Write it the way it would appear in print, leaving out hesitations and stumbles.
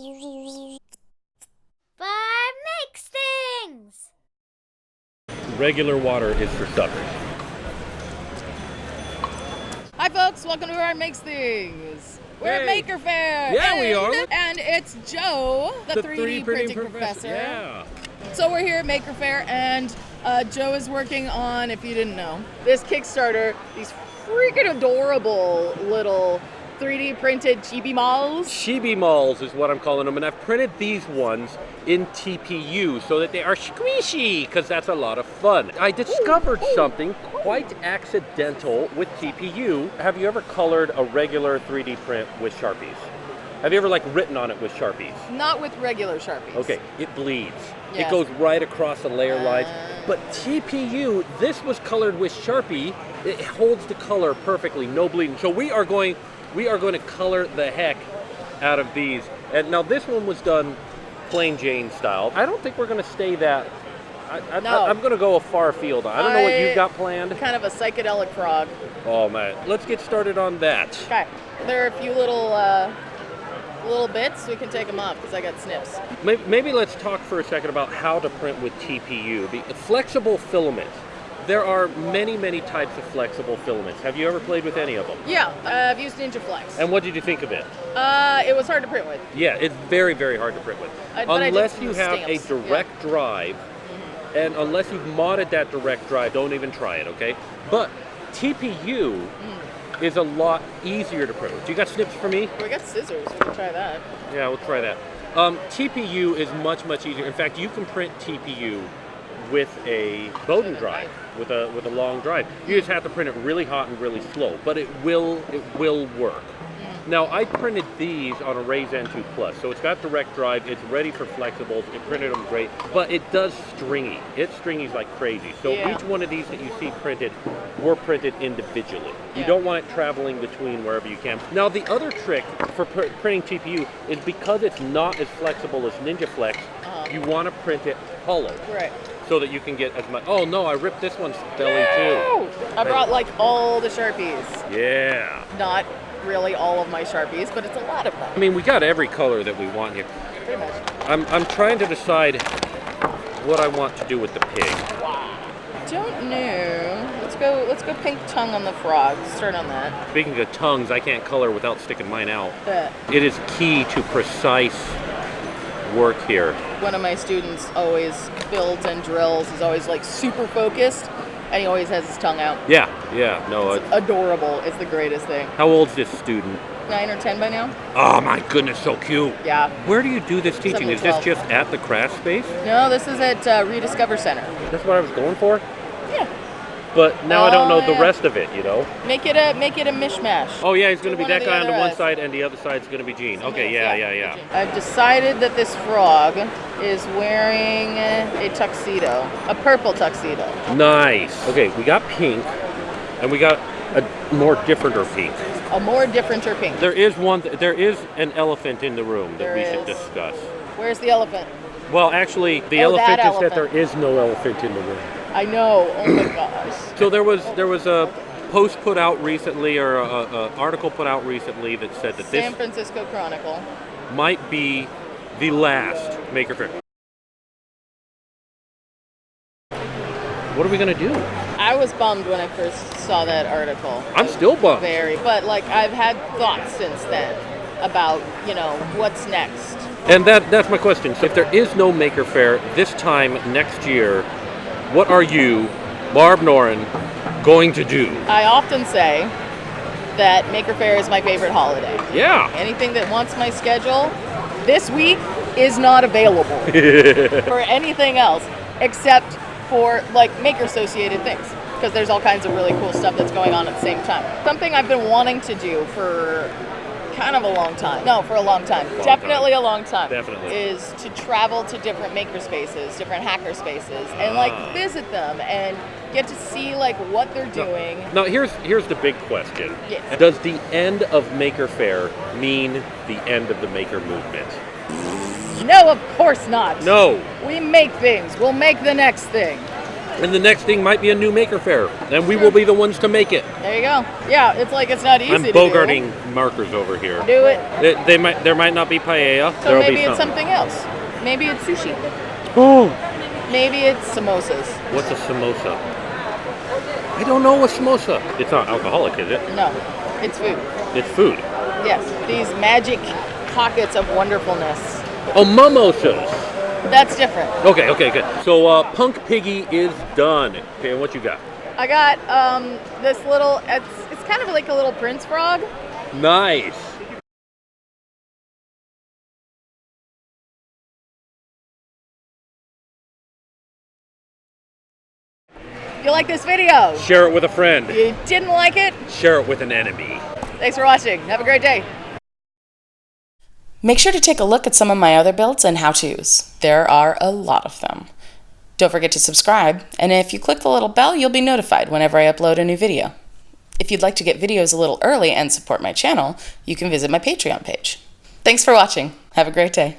Barb Makes Things! Regular water is for suckers. Hi folks, welcome to Barb Makes Things. We're at Hey. Maker Faire. Yeah, we are. And it's Joe, the 3D printing professor. Yeah. So we're here at Maker Faire, and Joe is working on, if you didn't know, this Kickstarter, these freaking adorable little 3D printed Chibimals. Chibimals is what I'm calling them, and I've printed these ones in TPU so that they are squishy, because that's a lot of fun. I discovered something quite accidental with TPU. Have you ever colored a regular 3D print with Sharpies? Have you ever written on it with Sharpies? Not with regular Sharpies. Okay, it bleeds. Yeah. It goes right across the layer lines. But TPU, this was colored with Sharpie. It holds the color perfectly, no bleeding. So we are going to color the heck out of these. And now this one was done plain Jane style. I don't think we're going to stay that. No. I'm going to go a far field. I don't know what you've got planned. Kind of a psychedelic frog. Oh man, let's get started on that. Okay, there are a few little bits. We can take them off because I got snips. Maybe let's talk for a second about how to print with TPU. The flexible filaments. There are many, many types of flexible filaments. Have you ever played with any of them? Yeah, I've used NinjaFlex. And what did you think of it? It was hard to print with. Yeah, it's very, very hard to print with. Unless you have a direct drive, and unless you've modded that direct drive, don't even try it, okay? But TPU is a lot easier to print with. Do you got snips for me? We got scissors. We can try that. Yeah, we'll try that. TPU is much, much easier. In fact, you can print TPU with a Bowden drive, with a long drive. You just have to print it really hot and really slow, but it will work. Now, I printed these on a Ryzen 2 Plus, so it's got direct drive, it's ready for flexibles, it printed them great, but it does stringy. It stringies like crazy. So each one of these that you see printed were printed individually. You don't want it traveling between wherever you can. Now, the other trick for printing TPU is because it's not as flexible as NinjaFlex, you want to print it hollow. Right. So that you can get as much. Oh no, I ripped this one's belly too. I brought all the Sharpies. Yeah. Not really all of my Sharpies, but it's a lot of them. I mean, we got every color that we want here. Pretty much. I'm trying to decide what I want to do with the pig. Don't know. Let's go pink tongue on the frog. Start on that. Speaking of tongues, I can't color without sticking mine out. But It is key to precise work here. one of my students always builds and drills. He's always super focused, and he always has his tongue out. Yeah, no. It's adorable. It's the greatest thing. How old's this student? 9 or 10 by now? Oh my goodness, so cute. Yeah. Where do you do this teaching? 7 to Is this 12. just at the Crashspace? No, this is at Rediscover Center. That's what I was going for. Yeah. But now I don't know the yeah. rest of it, you know? Make it a mishmash. Oh yeah, he's going to be one that or the guy on the other one eyes. side and the other side's going to be Gene. Okay, yeah. I've decided that this frog is wearing a tuxedo, a purple tuxedo. Nice. Okay, we got pink, and we got a more differenter pink. A more differenter pink. There is an elephant in the room that we should is. discuss. Where's the elephant? Well, actually, the Oh, that elephant is that there elephant. is no elephant in the room. I know. Oh my gosh. So there was a post put out recently, or a article put out recently that said that San this Francisco Chronicle. might be the last Maker Faire. What are we gonna do? I was bummed when I first saw that article. I'm still bummed. But I've had thoughts since then about, what's next. And that's my question. So if there is no Maker Faire this time next year, what are you, Barb Noren, going to do? I often say that Maker Faire is my favorite holiday. Yeah. Anything that wants my schedule this week is not available for anything else except for maker associated things, because there's all kinds of really cool stuff that's going on at the same time. Something I've been wanting to do for kind of a long time. No, for a long time. Definitely a long time. Definitely. Is to travel to different maker spaces, different hacker spaces, and visit them and get to see what they're doing. Now here's the big question. Yes. Does the end of Maker Faire mean the end of the maker movement? No, of course not. No. We make things. We'll make the next thing. And the next thing might be a new Maker Faire, and we will be the ones to make it. There you go. Yeah, it's like it's not easy I'm to bogarting markers over here. do it. There might not be paella. So There'll maybe be it's something else. Maybe it's sushi. Oh, Maybe it's samosas. what's a samosa? I don't know a samosa. It's not alcoholic, is it? No, it's food. It's food. Yes, these magic pockets of wonderfulness. Oh, mimosas. That's different. Okay, good. So Punk Piggy is done. Okay, and what you got? I got this little. It's kind of like a little prince frog. Nice. If you like this video, Share it with a friend. you didn't like it, Share it with an enemy. thanks for watching. Have a great day. Make sure to take a look at some of my other builds and how-tos. There are a lot of them. Don't forget to subscribe, and if you click the little bell, you'll be notified whenever I upload a new video. If you'd like to get videos a little early and support my channel, you can visit my Patreon page. Thanks for watching. Have a great day.